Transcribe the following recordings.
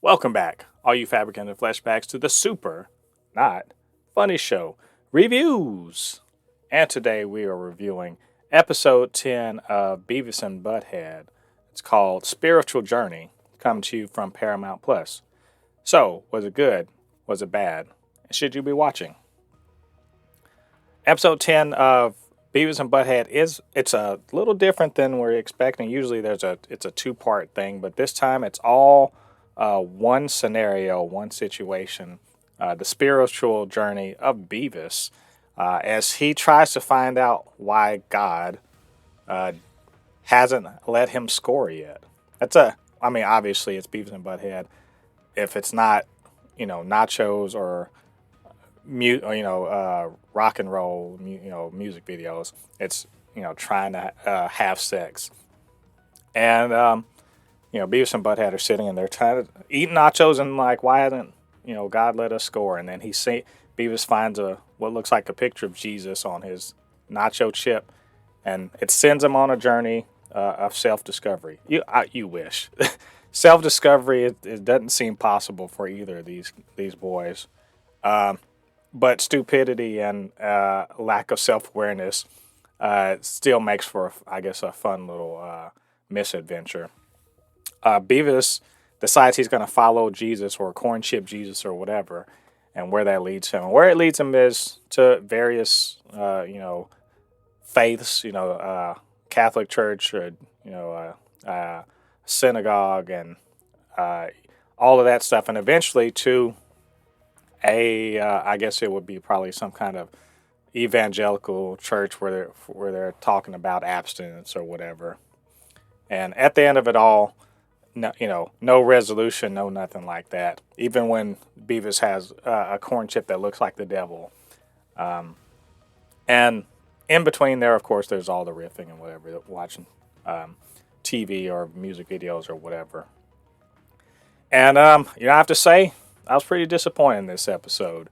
Welcome back, all you Fabricans and Fleshbags, to the super, not funny show reviews. And today we are reviewing episode 10 of Beavis and Butthead. It's called Spiritual Journey, coming to you from Paramount Plus. So, was it good? Was it bad? And should you be watching? Episode 10 of Beavis and Butthead it's a little different than we're expecting. Usually it's a two-part thing, but this time it's all one scenario, one situation, the spiritual journey of Beavis, as he tries to find out why God hasn't let him score yet. Obviously it's Beavis and Butthead. If it's not, nachos or rock and roll, music videos, it's, trying to have sex. And, Beavis and Butthead are sitting and they're trying to eat nachos and like, why hasn't, God let us score? And then Beavis finds what looks like a picture of Jesus on his nacho chip, and it sends him on a journey of self-discovery. You wish. Self-discovery, it doesn't seem possible for either of these boys. But stupidity and lack of self-awareness still makes for, a fun little misadventure. Beavis decides he's going to follow Jesus, or corn chip Jesus, or whatever, and where that leads him. And where it leads him is to various, faiths, Catholic Church, or, synagogue, and all of that stuff, and eventually to I guess it would be probably some kind of evangelical church where they're talking about abstinence or whatever. And at the end of it all, no resolution, no nothing like that. Even when Beavis has a corn chip that looks like the devil. And in between there, of course, there's all the riffing and whatever, watching TV or music videos or whatever. And, I have to say, I was pretty disappointed in this episode.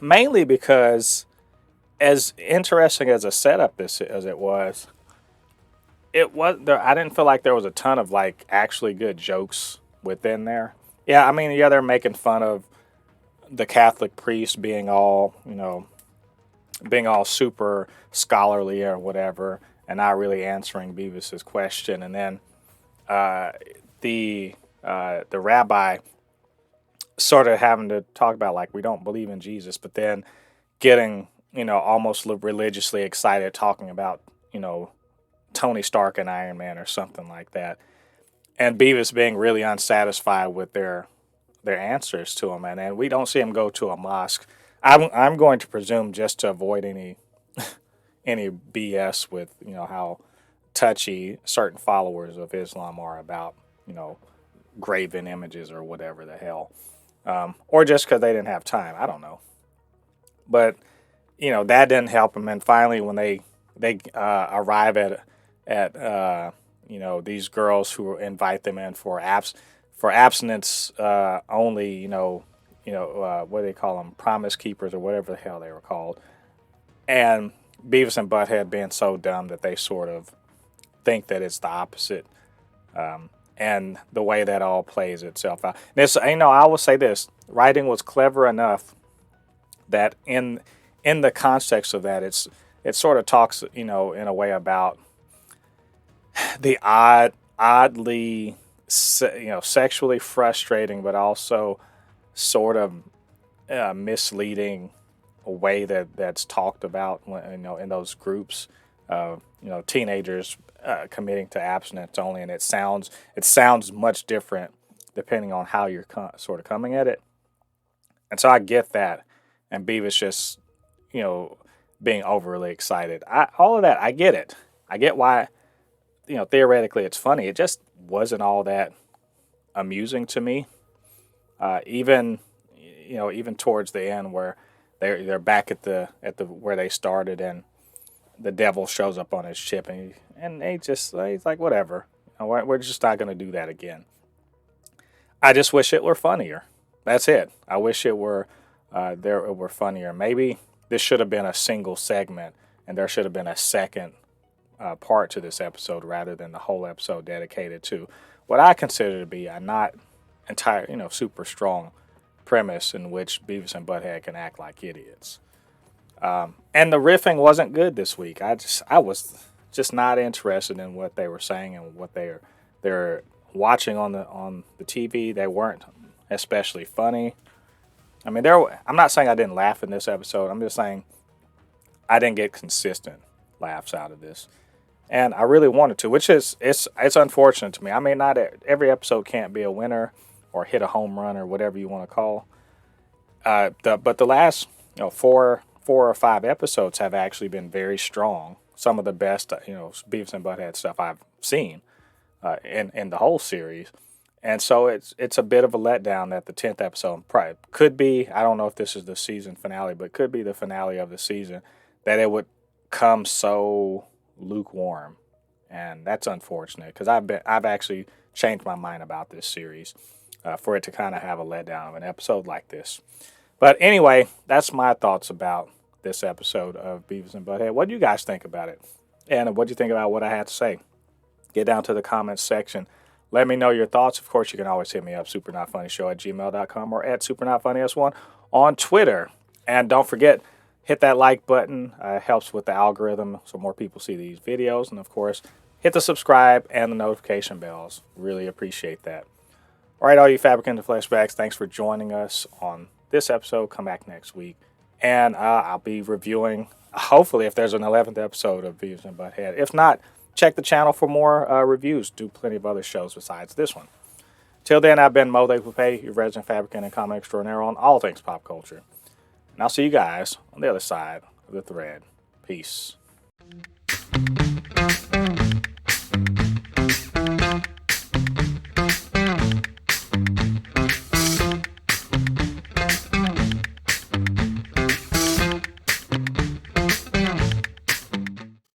Mainly because, as interesting as a setup as it was, I didn't feel like there was a ton of like actually good jokes within there. Yeah, they're making fun of the Catholic priest being all super scholarly or whatever, and not really answering Beavis's question. And then the rabbi sort of having to talk about like, we don't believe in Jesus, but then getting almost religiously excited talking about Tony Stark and Iron Man or something like that, and Beavis being really unsatisfied with their answers to him, and then we don't see him go to a mosque. I'm going to presume just to avoid any BS with how touchy certain followers of Islam are about graven images or whatever the hell, or just because they didn't have time. I don't know, but that didn't help him. And finally, when they arrive at these girls who invite them in for abstinence only, what do they call them, promise keepers or whatever the hell they were called, and Beavis and Butthead being so dumb that they sort of think that it's the opposite, and the way that all plays itself out. This, I will say this: writing was clever enough that in the context of that, it sort of talks, in a way about the oddly, sexually frustrating, but also sort of misleading way that's talked about when, in those groups of teenagers committing to abstinence only, and it sounds much different depending on how you're sort of coming at it. And so I get that, and Beavis just being overly excited. All of that, I get it. I get why, theoretically it's funny. It just wasn't all that amusing to me. Even towards the end where they're back at the where they started, and the devil shows up on his chip, and he's like, whatever. We're just not going to do that again. I just wish it were funnier. That's it. I wish it were funnier. Maybe this should have been a single segment, and there should have been a second part to this episode rather than the whole episode dedicated to what I consider to be a not entire, super strong premise in which Beavis and Butthead can act like idiots. And the riffing wasn't good this week. I was just not interested in what they were saying and what they're watching on the TV. They weren't especially funny. I mean, I'm not saying I didn't laugh in this episode. I'm just saying I didn't get consistent laughs out of this, and I really wanted to, which is it's unfortunate to me. I mean, not every episode can't be a winner or hit a home run or whatever you want to call. But the last four or five episodes have actually been very strong. Some of the best Beavis and Butthead stuff I've seen in the whole series. And so it's a bit of a letdown that the 10th episode probably could be, I don't know if this is the season finale, but could be the finale of the season, that it would come so lukewarm. And that's unfortunate because I've actually changed my mind about this series for it to kind of have a letdown of an episode like this. But anyway, that's my thoughts about this episode of Beavis and Butthead. What do you guys think about it? And what do you think about what I had to say? Get down to the comments section. Let me know your thoughts. Of course, you can always hit me up, supernotfunnyshow@gmail.com or @supernotfunnys1 on Twitter. And don't forget, hit that like button. It helps with the algorithm so more people see these videos. And, of course, hit the subscribe and the notification bells. Really appreciate that. All right, all you Fabricans and Fleshbags, thanks for joining us on this episode. Come back next week. And I'll be reviewing, hopefully, if there's an 11th episode of Beavis and Butthead. If not, check the channel for more reviews. Do plenty of other shows besides this one. Till then, I've been Mo the Pupe, your resident fabricant and comic extraordinaire on all things pop culture. And I'll see you guys on the other side of the thread. Peace.